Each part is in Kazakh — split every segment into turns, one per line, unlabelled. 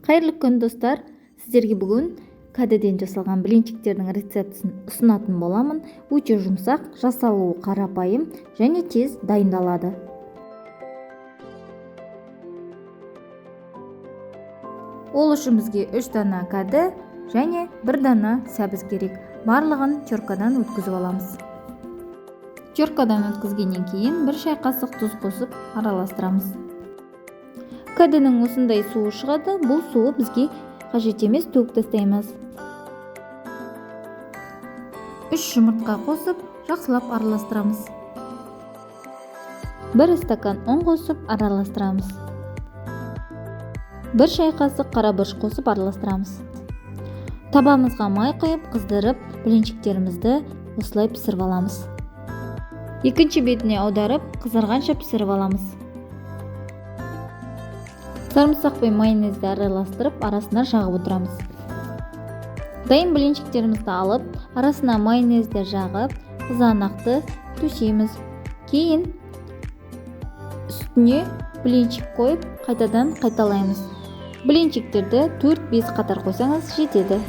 Қайырлы күн достар, сіздерге бүгін кәдеден жасалған блинчиктердің рецептісін ұсынатын боламын. Өте жұмсақ, жасалуы қарапайым және тез дайындалады. Ол үшін бізге 3 дана кәді және 1 дана сәбіз керек. Барлығын теркадан өткізіп аламыз. Теркадан өткізгеннен кейін 1 шай қасық тұз қосып араластырамыз. Кәдінің осындай суы шығады, бұл суы бізге қажет емес, төгіп тастаймыз. 3 жұмыртқа қосып, жақсылап араластырамыз. 1 стакан ұн қосып араластырамыз. 1 шай қасық қарабұрыш қосып араластырамыз. Табамызға май құйып, қыздырып, блинчиктерімізді осылай пісіріп аламыз. Екінші бетіне аударып, қызарғанша пісіріп аламыз. Сарымсақ пен майонезді араластырып, арасына жағып отырамыз. Дайын блинчиктерімізді алып, арасына майонезді жағып, қызанақты төсейміз. Кейін үстіне блинчик қойып, қайтадан қайталаймыз. Блинчиктерді 4-5 қатар қойсаңыз жетеді.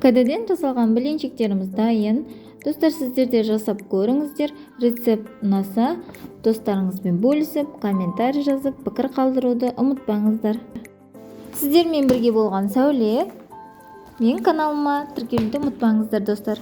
Кәдеден жасалған блинчиктеріміз дайын. Достар, сіздер де жасап көріңіздер. Рецепт ұнаса, достарыңызбен бөлісіп, комментарий жазып, пікір қалдыруды ұмытпаңыздар. Сіздермен бірге болған Сәуле. Менің каналыма тіркелуді ұмытпаңыздар, достар.